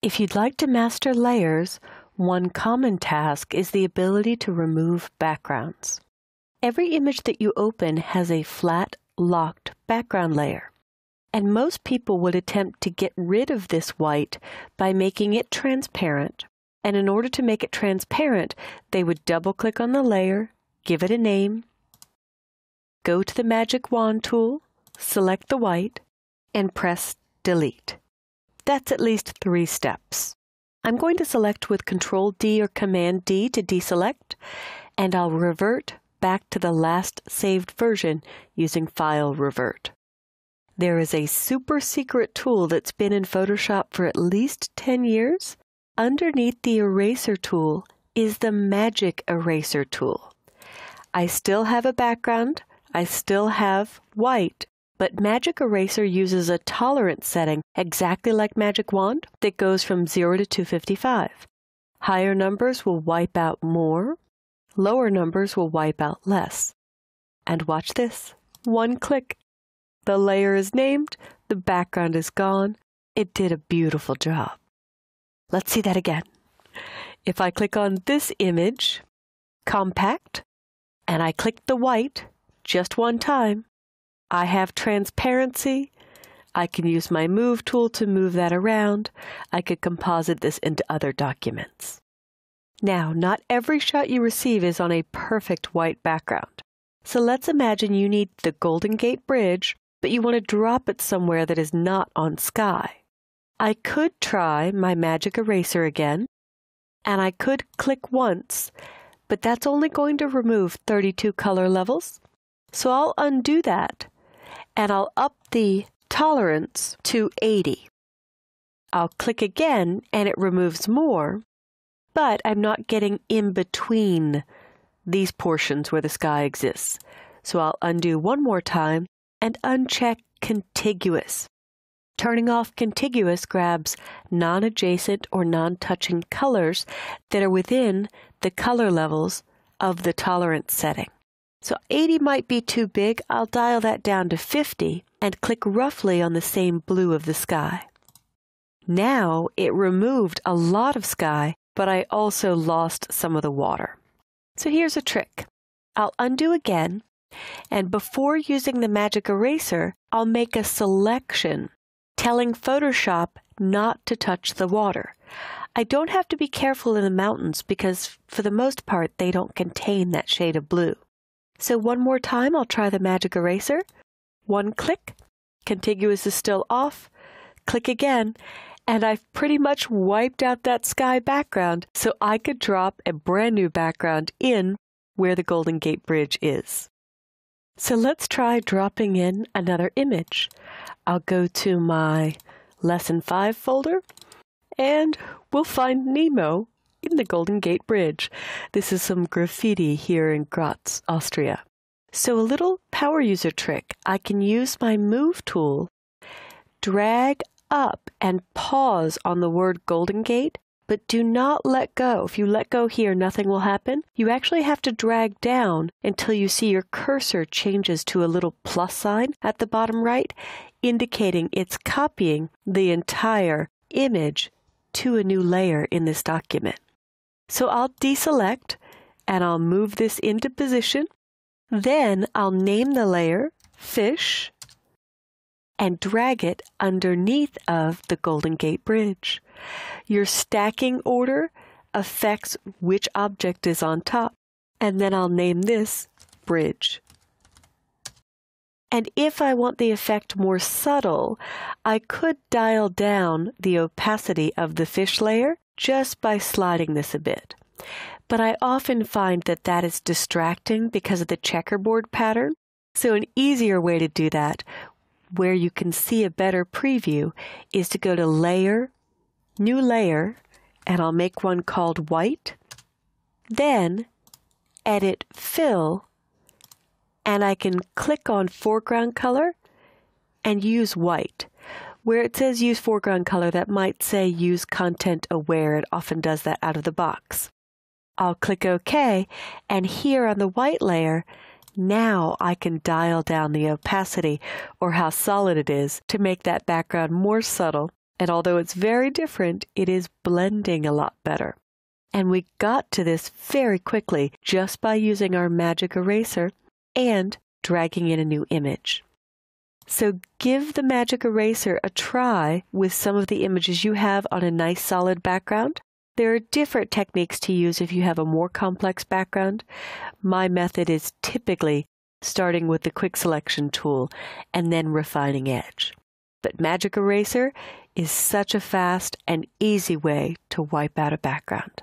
If you'd like to master layers, one common task is the ability to remove backgrounds. Every image that you open has a flat, locked background layer, and most people would attempt to get rid of this white by making it transparent. And in order to make it transparent, they would double-click on the layer, give it a name, go to the magic wand tool, select the white, and press Delete. That's at least 3 steps. I'm going to select with Control-D or Command-D to deselect, and I'll revert back to the last saved version using File Revert. There is a super secret tool that's been in Photoshop for at least 10 years. Underneath the Eraser tool is the Magic Eraser tool. I still have a background, I still have white, but Magic Eraser uses a tolerance setting exactly like Magic Wand that goes from 0 to 255. Higher numbers will wipe out more, lower numbers will wipe out less. And watch this. One click. The layer is named, the background is gone. It did a beautiful job. Let's see that again. If I click on this image, Compact, and I click the white just one time, I have transparency. I can use my Move tool to move that around. I could composite this into other documents. Now, not every shot you receive is on a perfect white background. So let's imagine you need the Golden Gate Bridge, but you want to drop it somewhere that is not on sky. I could try my Magic Eraser again, and I could click once, but that's only going to remove 32 color levels. So I'll undo that, and I'll up the tolerance to 80. I'll click again, and it removes more, but I'm not getting in between these portions where the sky exists. So I'll undo one more time and uncheck Contiguous. Turning off Contiguous grabs non-adjacent or non-touching colors that are within the color levels of the tolerance setting. So 80 might be too big. I'll dial that down to 50 and click roughly on the same blue of the sky. Now it removed a lot of sky, but I also lost some of the water. So here's a trick. I'll undo again, and before using the Magic Eraser, I'll make a selection telling Photoshop not to touch the water. I don't have to be careful in the mountains because for the most part they don't contain that shade of blue. So one more time I'll try the Magic Eraser. One click, Contiguous is still off, click again, and I've pretty much wiped out that sky background so I could drop a brand new background in where the Golden Gate Bridge is. So let's try dropping in another image. I'll go to my Lesson 5 folder, and we'll find Nemo in the Golden Gate Bridge. This is some graffiti here in Graz, Austria. So a little power user trick. I can use my Move tool, drag up and pause on the word Golden Gate, but do not let go. If you let go here, nothing will happen. You actually have to drag down until you see your cursor changes to a little plus sign at the bottom right, indicating it's copying the entire image to a new layer in this document. So I'll deselect and I'll move this into position. Then I'll name the layer Fish and drag it underneath of the Golden Gate Bridge. Your stacking order affects which object is on top. And then I'll name this Bridge. And if I want the effect more subtle, I could dial down the opacity of the fish layer just by sliding this a bit. But I often find that that is distracting because of the checkerboard pattern. So an easier way to do that, where you can see a better preview, is to go to Layer, New Layer, and I'll make one called White. Then Edit Fill, and I can click on Foreground Color and use White. Where it says Use Foreground Color, that might say Use Content Aware. It often does that out of the box. I'll click OK, and here on the white layer, now I can dial down the opacity or how solid it is to make that background more subtle And although it's very different, it is blending a lot better. And we got to this very quickly just by using our magic eraser and dragging in a new image. So give the magic eraser a try with some of the images you have on a nice solid background. There are different techniques to use if you have a more complex background. My method is typically starting with the quick selection tool and then refining edge. But magic eraser is such a fast and easy way to wipe out a background.